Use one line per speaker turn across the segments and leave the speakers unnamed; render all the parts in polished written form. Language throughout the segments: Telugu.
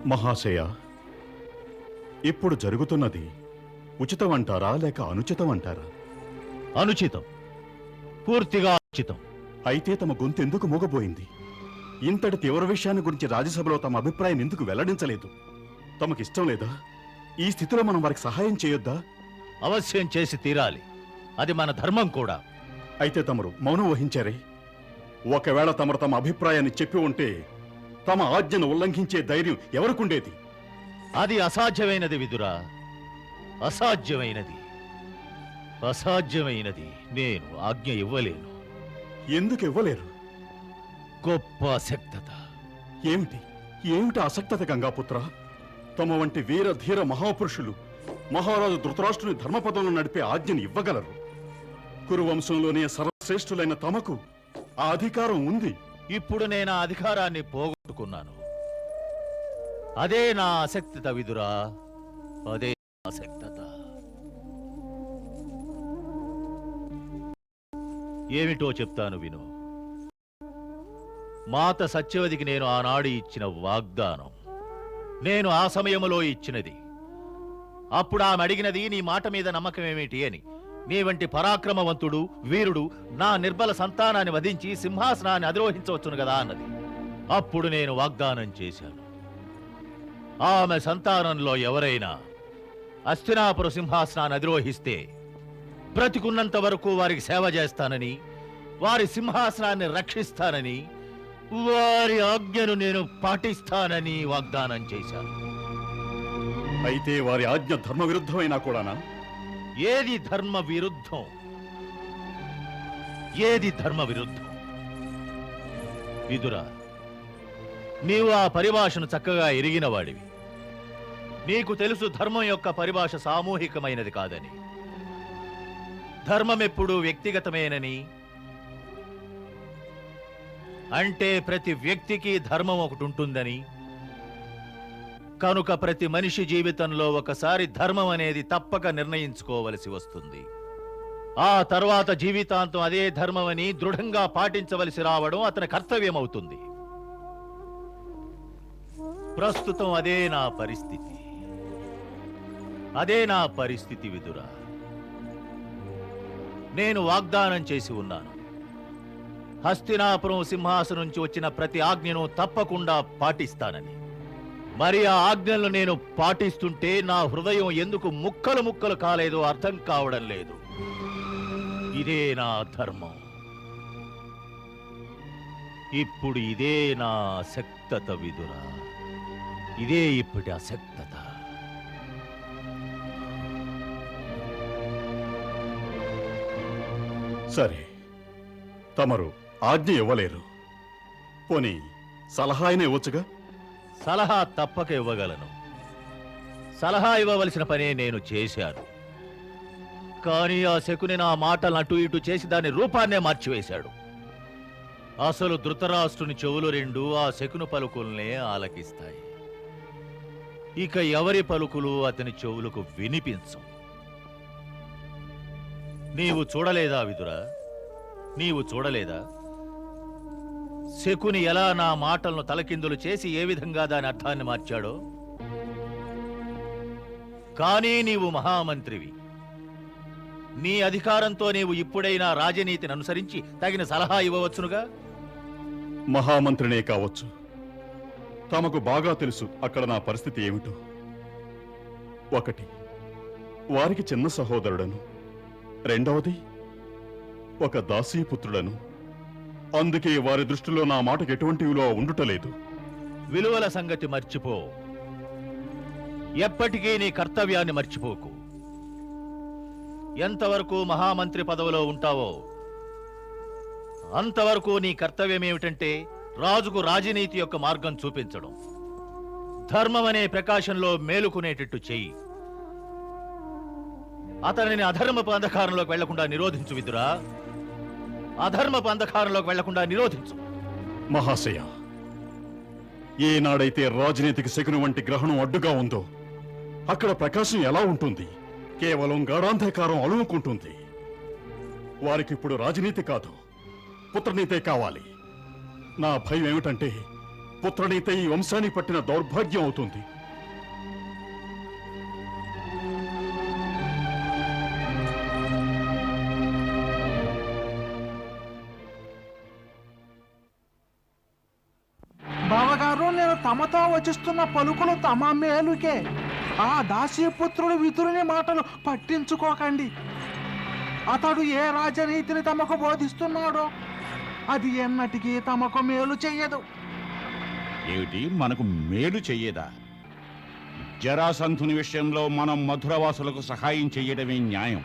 మహాశయ, ఇప్పుడు జరుగుతున్నది ఉచితమంటారా లేక అనుచితమంటారా?
అనుచితం, పూర్తిగా అనుచితం.
అయితే తమ గొంతు ఎందుకు మూగబోయింది? ఇంతటి తీవ్ర విషయాన్ని గురించి రాజ్యసభలో తమ అభిప్రాయం ఎందుకు వెల్లడించలేదు? తమకిష్టం లేదా? ఈ స్థితిలో మనం వారికి సహాయం చేయొద్దా?
అవశ్యం చేసి తీరాలి, అది మన ధర్మం కూడా.
అయితే తమరు మౌనం వహించారే. ఒకవేళ తమరు తమ అభిప్రాయాన్ని చెప్పి ఉంటే తమ ఆజ్ఞను ఉల్లంఘించే ధైర్యం ఎవరికుండేది?
అది అసాధ్యమైనది విదురా, అసాధ్యమైనది. అసాధ్యమైనది నేను ఆజ్ఞ ఇవ్వలేను.
ఎందుకు ఇవ్వలేరు?
గొప్ప అసక్తత.
ఏమిటి ఏమిటి అసక్తత గంగాపుత్ర? తమ వంటి వీర ధీర మహాపురుషులు మహారాజు ధృతరాష్ట్రుని ధర్మపదంలో నడిపే ఆజ్ఞను ఇవ్వగలరు. కురువంశంలోనే సర్వశ్రేష్ఠులైన తమకు ఆ అధికారం ఉంది.
ఇప్పుడు నేను ఆ అధికారాన్ని పోగొట్టుకున్నాను. అదే నా అసక్తత విదురా, అదే అసక్తత. ఏమిటో చెప్తాను విను. మాత సత్యవతికి నేను ఆనాడు ఇచ్చిన వాగ్దానం, నేను ఆ సమయంలో ఇచ్చినది. అప్పుడు ఆమె అడిగినది, నీ మాట మీద నమ్మకమేమిటి అని. నీ వంటి పరాక్రమవంతుడు వీరుడు నా నిర్బల సంతానాన్ని వధించి సింహాసనాన్ని అధిరోహించవచ్చును కదా అన్నది. అప్పుడు నేను వాగ్దానం చేశాను, ఆమె సంతానంలో ఎవరైనా హస్తినాపుర సింహాసనాన్ని అధిరోహిస్తే బ్రతికున్నంత వరకు వారికి సేవ చేస్తానని, వారి సింహాసనాన్ని రక్షిస్తానని, వారి ఆజ్ఞను నేను పాటిస్తానని వాగ్దానం చేశాను.
అయితే వారి ఆజ్ఞ ధర్మ విరుద్ధమైనా కూడానా?
ఏది ధర్మ విరుద్ధం? ఏది ధర్మ విరుద్ధం? విదురా, నీవు ఆ పరిభాషను చక్కగా ఎరిగిన వాడివి. నీకు తెలుసు ధర్మం యొక్క పరిభాష సామూహికమైనది కాదని. ధర్మం ఎప్పుడూ వ్యక్తిగతమేనని, అంటే ప్రతి వ్యక్తికి ధర్మం ఒకటి ఉంటుందని. కనుక ప్రతి మనిషి జీవితంలో ఒకసారి ధర్మం అనేది తప్పక నిర్ణయించుకోవలసి వస్తుంది. ఆ తర్వాత జీవితాంతం అదే ధర్మమని దృఢంగా పాటించవలసి రావడం అతని కర్తవ్యమవుతుంది. ప్రస్తుతం అదే నా పరిస్థితి. అదే నా పరిస్థితి విదురా. నేను వాగ్దానం చేసి ఉన్నాను, హస్తినాపురం సింహాసనం నుంచి వచ్చిన ప్రతి ఆజ్ఞను తప్పకుండా పాటిస్తానని. మరి ఆ ఆజ్ఞలను నేను పాటిస్తుంటే నా హృదయం ఎందుకు ముక్కలు ముక్కలు కాలేదో అర్థం కావడం లేదు. ఇదే నా ధర్మం. ఇప్పుడు ఇదే నా అసక్తత విదురా, ఇదే ఇప్పటి అసక్తత.
సరే, తమరు ఆజ్ఞ ఇవ్వలేరు. పోనీ సలహా అయినా ఇవ్వచ్చుగా?
సలహా తప్పక ఇవ్వగలను. సలహా ఇవ్వవలసిన పనే నేను చేశాను. కానీ ఆ శకుని నా మాటలను అటు ఇటు చేసి దాని రూపాన్నే మార్చివేశాడు. అసలు ధృతరాష్ట్రుని చెవులు రెండు ఆ శకుని పలుకుల్నే ఆలకిస్తాయి. ఇక ఎవరి పలుకులు అతని చెవులకు వినిపించం. నీవు చూడలేదా విదురా? నీవు చూడలేదా శకుని ఎలా నా మాటలను తలకిందులు చేసి ఏ విధంగా దాని అర్థాన్ని మార్చాడో? కానీ నీవు మహామంత్రివి. నీ అధికారంతో నీవు ఇప్పుడైనా రాజనీతిని అనుసరించి తగిన సలహా ఇవ్వవచ్చునుగా.
మహామంత్రినే కావచ్చు. తమకు బాగా తెలుసు అక్కడ నా పరిస్థితి ఏమిటో. ఒకటి, వారికి చిన్న సహోదరుడను. రెండవది, ఒక దాసీపుత్రుడను. అందుకే వారి దృష్టిలో నా మాటకు ఎటువంటి విలువ ఉండుటలేదు.
విలువల సంగతి మర్చిపో. ఎప్పటికీ నీ కర్తవ్యాన్ని మర్చిపోకు. ఎంతవరకు మహామంత్రి పదవిలో ఉంటావో అంతవరకు నీ కర్తవ్యం ఏమిటంటే రాజుకు రాజనీతి యొక్క మార్గం చూపించడం, ధర్మం అనే ప్రకాశంలో మేలుకునేటట్టు చెయ్యి. అతనిని అధర్మపు అంధకారంలోకి వెళ్లకుండా నిరోధించు విదురా. అధర్మపు అంధకారంలోకి వెళ్లకుండా నిరోధించు.
మహాశయ, ఏనాడైతే రాజనీతికి శకుని వంటి గ్రహణం అడ్డుగా ఉందో అక్కడ ప్రకాశం ఎలా ఉంటుంది? కేవలం గాఢాంధకారం అలుముకుంటుంది. వారికిప్పుడు రాజనీతి కాదు, పుత్రనీతే కావాలి. నా భయం ఏమిటంటే పుత్రనైతే ఈ వంశానికి పట్టిన దౌర్భాగ్యం అవుతుంది.
బావగారు, నేను తమతో వచిస్తున్న పలుకులు తమ మేలుకే. ఆ దాసీపుత్రుడు విదురుని మాటలు పట్టించుకోకండి. అతడు ఏ రాజనీతిని తమకు బోధిస్తున్నాడో అది ఎన్నటికీ తమకు మేలు చెయ్యదు.
ఏమిటి, మనకు మేలు చెయ్యదా? జరాసంధుని విషయంలో మనం మధురవాసులకు సహాయం చెయ్యడమే న్యాయం.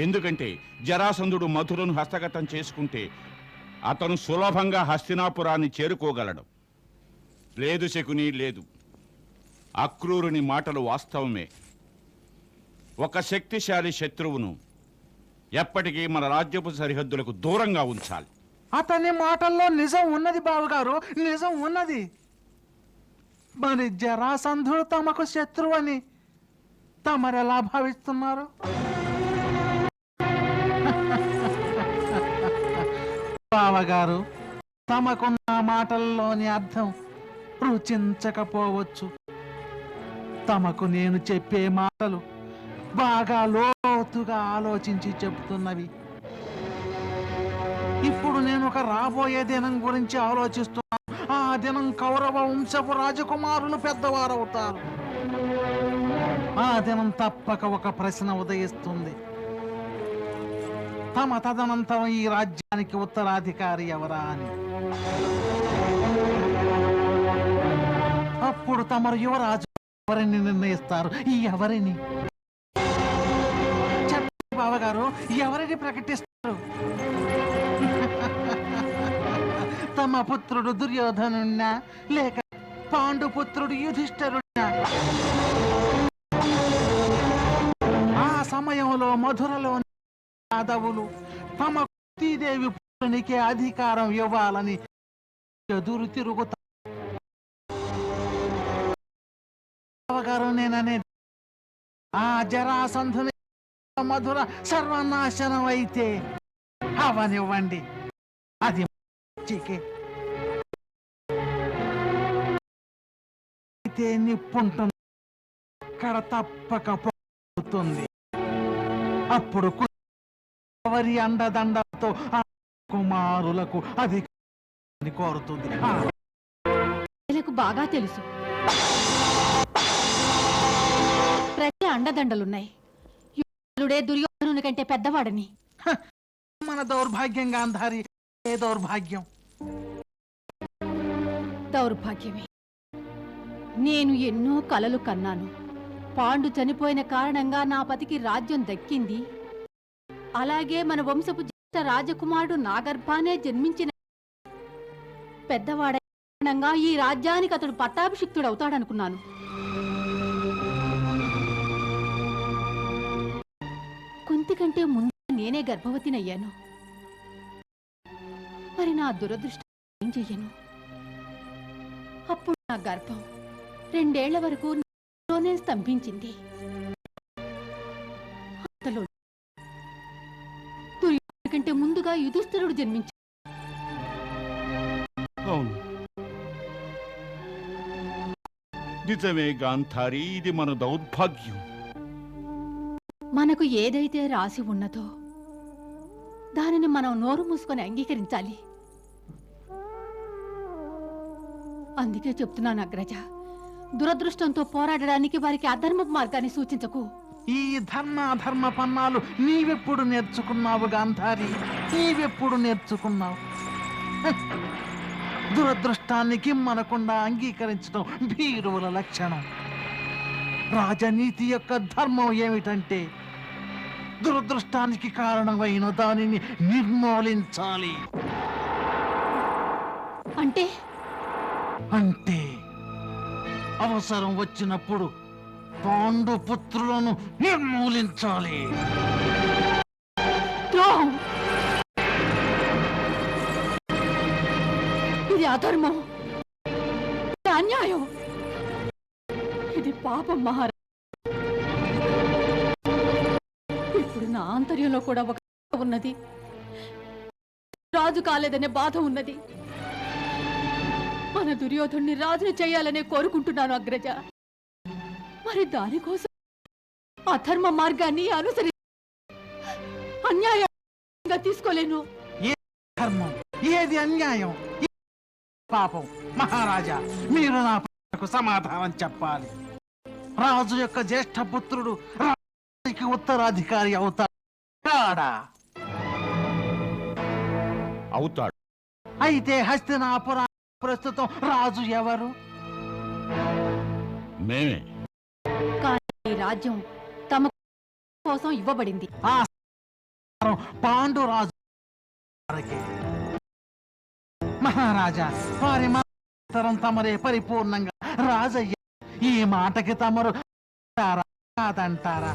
ఎందుకంటే జరాసంధుడు మధురను హస్తగతం చేసుకుంటే అతను సులభంగా హస్తినాపురాన్ని చేరుకోగలడు. లేదు శకుని, లేదు. అక్రూరుని మాటలు వాస్తవమే. ఒక శక్తిశాలి శత్రువును ఎప్పటికీ మన రాజ్యపు సరిహద్దులకు దూరంగా ఉంచాలి.
అతని మాటల్లో నిజం ఉన్నది బావగారు, నిజం ఉన్నది. మరి జరాసంధుడు తమకు శత్రువని తమరెలా భావిస్తున్నారు? బావగారు, తమకున్న మాటల్లోని అర్థం రుచించకపోవచ్చు. తమకు నేను చెప్పే మాటలు బాగా లోతుగా ఆలోచించి చెప్తున్నవి. ఇప్పుడు నేను ఒక రాబోయే దినం గురించి ఆలోచిస్తున్నాను. ఆ దినం కౌరవ వంశపు రాజకుమారులు పెద్దవారవుతారు. ఆ దినం తప్పక ఒక ప్రశ్న ఉదయిస్తుంది. తమ తదనంతరం ఈ రాజ్యానికి ఉత్తరాధికారి ఎవరా అని. అప్పుడు తమరు యువరాజు ఎవరిని నిర్ణయిస్తారు? ఎవరిని? చెప్పండి బావగారు, ఎవరిని ప్రకటిస్తారు? తమ పుత్రుడు దుర్యోధనున్నా లేక పాండుపుత్రుడు యుధిష్ఠిరున్నా? ఆ సమయంలో మధురలోని యాదవులు తమ కుంతీదేవి పుత్రునికి అధికారం ఇవ్వాలని ఎదురు తిరుగుతారు. నేననేది ఆ జరాసంధుని మధుర సర్వనాశనం అయితే అవనివ్వండి, అది అయితే నిప్పుంటుంది, అక్కడ తప్పక పోతుంది. అప్పుడు ఎవరి అండదండతో ఆ కుమారులకు అధికారాన్ని కోరుతుంది.
బాగా తెలుసు ప్రతి అండదండలున్నాయి. దుర్యోధనుని కంటే పెద్దవాడని.
మన దౌర్భాగ్యం గాంధారి, ఏ దౌర్భాగ్యం?
దౌర్భాగ్యమే. నేను ఎన్నో కలలు కన్నాను. పాండు చనిపోయిన కారణంగా నా పతికి రాజ్యం దక్కింది. అలాగే మన వంశపు జ్యేష్ఠ రాజకుమారుడు నా గర్భానే జన్మించిన పెద్దవాడ కారణంగా ఈ రాజ్యానికి అతడు పట్టాభిషిక్తుడవుతాడనుకున్నాను. కుంతి కంటే ముందు నేనే గర్భవతినయ్యాను. మరి నా దురదృష్టం ఏం చెయ్యను? అప్పుడు నా గర్భం 2 ఏళ్ల వరకు నాలోనే స్తంభించింది. అంతలో దుర్యోధనుడి కంటే ముందుగా యుధిష్ఠిరుడు జన్మించాడు.
అవును,
నిజమే గాంధారి, ఇది మన దౌర్భాగ్యం.
మనకు ఏదైతే రాసి ఉన్నదో దానిని మనం నోరు మూసుకొని అంగీకరించాలి. అందుకే చెప్తున్నాను అగ్రజ, దురదృష్టంతో పోరాడడానికి వారికి అధర్మ మార్గాన్ని సూచించకు.
ఈ ధర్మాధర్మ పన్నాలు నీవెప్పుడు నేర్చుకున్నావు గాంధారి? నీవెప్పుడు నేర్చుకున్నావు? దురదృష్టానికి మనకుండా అంగీకరించడం భీరువుల లక్షణం. రాజనీతి యొక్క ధర్మం ఏమిటంటే దురదృష్టానికి కారణమైన దానిని నిర్మూలించాలి.
అంటే
అంటే అవసరం వచ్చినప్పుడు పాండుపుత్రులను నిర్మూలించాలి.
ద్రోహం, ఇది అధర్మం, ఇది అన్యాయం, ఇది పాపం మహారాజ్. ఇప్పుడు నా ఆంతర్యంలో కూడా ఒక ఉన్నది. రాజు కాలేదనే బాధ ఉన్నది. మన దుర్యోధుణ్ణి రాజుని చేయాలనే కోరుకుంటున్నాను అగ్రజ. మరి దానికోసం అధర్మ మార్గాన్ని అనుసరి అన్యాయంగా తీసుకోలేను.
ధర్మం ఏది అన్యాయం పాపం? మహారాజా, మీరు నా ప్రశ్నకు సమాధానం చెప్పాలి. రాజు యొక్క జ్యేష్ఠ పుత్రుడు రాజుకి ఉత్తరాధికారి అవుతాడా?
అవుతాడు.
అయితే హస్తినాపుర ప్రస్తుతం రాజు ఎవరు?
మేమే.
కానీ ఈ రాజ్యం తమ కోసం ఇవ్వబడింది.
ఆ పాండు రాజు వారికి. మహారాజా, వారి మాతరం తమరే పరిపూర్ణంగా రాజయ్య. ఈ మాటకి తమరు కాదంటారా?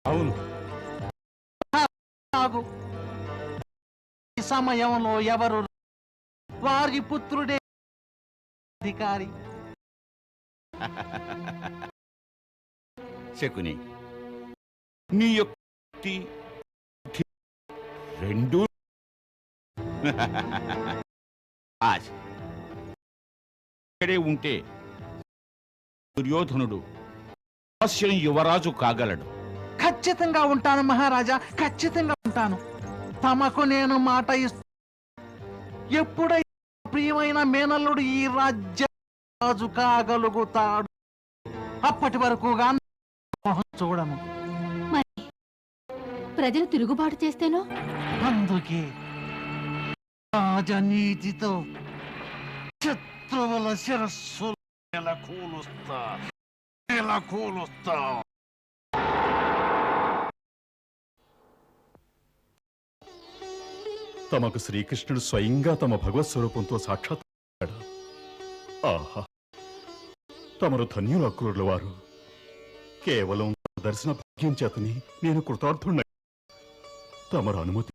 అవును.
ఆగు. ఈ సమయంలో ఎవరు? వారి పుత్రుడే అధికారి.
శకుని, నీ యొక్క రెండు ఆశ ఇక్కడే ఉంటే దుర్యోధనుడు అవశ్యం యువరాజు కాగలడు.
ఖచ్చితంగా ఉంటాను మహారాజా, ఖచ్చితంగా ఉంటాను. తమకు నేను మాట ఇస్తూ ఎప్పుడైతే ప్రియమైన మేనల్లుడు ఈ రాజ్య రాజు కాగలుగుతాడు అప్పటి వరకు మొహం చూడను.
మరి ప్రజలు తిరుగుబాటు చేస్తేనో?
అందుకే రాజనీతితో శత్రువుల శిరస్సు కూలుస్తా.
తమకు శ్రీకృష్ణుడు స్వయంగా తమ భగవత్ స్వరూపంతో సాక్షాత్కారాడు. ఆహా, తమరు ధన్యులు అక్రూరుల వారు. కేవలం దర్శన భాగ్యం చేతని నేను కృతార్థుణ్ణి. తమరు అనుమతి,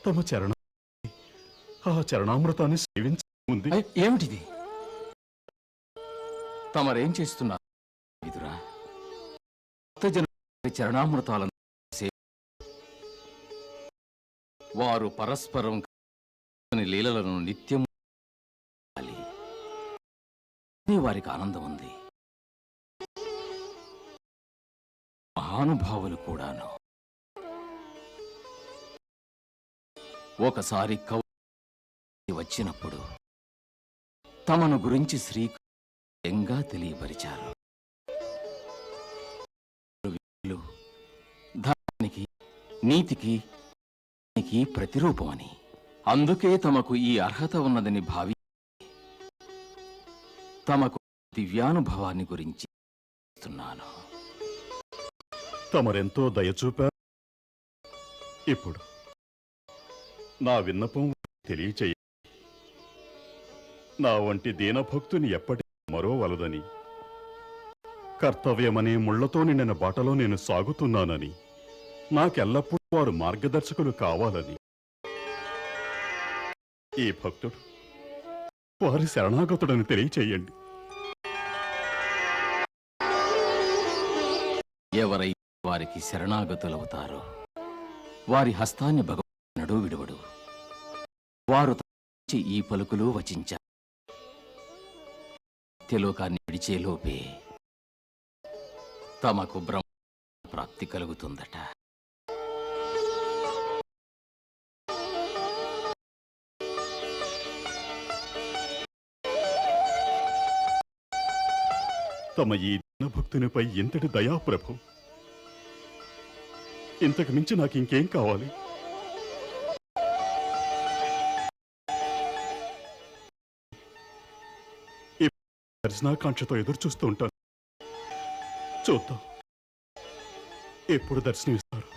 తమ చరణ ఆ చరణామృతాన్ని సేవించముంది.
ఏమిటిది? తమరేం చేస్తున్నారు విదురా? చరణామృతాలను వారు పరస్పరం లీలలను నిత్యం వారికి ఆనందం ఉంది. మహానుభావులు కూడాను. ఒకసారి కవి వచ్చినప్పుడు తమను గురించి శ్రీకృష్ణంగా తెలియపరిచారు. ధర్మానికి, నీతికి ప్రతిరూపమని. అందుకే తమకు ఈ అర్హత ఉన్నదని భావి తమకు దివ్యానుభవాన్ని గురించి చెప్తున్నాను.
తమరెంతో దయచూపారు. ఇప్పుడు నా విన్నపం తెలియచేయ. నా వంటి దీనభక్తుని ఎప్పటికీ మరోవలదని, కర్తవ్యమనే ముళ్లతో నిండిన బాటలో నేను సాగుతున్నానని, నాకెల్లప్పుడూ వారు మార్గదర్శకులు కావాలని. ఈ భక్తుడు వారి శరణాగతుడని తెలియచేయండి.
ఎవరై వారికి శరణాగతులవుతారో వారి హస్తాన్ని భగవంతుడు విడువడు. వారు ఈ పలుకులు వచించారు. త్యలోకాన్ని విడిచేలోపే తమకు బ్రహ్మ ప్రాప్తి కలుగుతుందట.
తమ ఈ దీనభక్తునిపై ఇంతటి దయా ప్రభు, ఇంతకు మించి నాకింకేం కావాలి? దర్శనాకాంక్షతో ఎదురు చూస్తూ ఉంటాను. చూద్దాం ఎప్పుడు దర్శనమిస్తారు.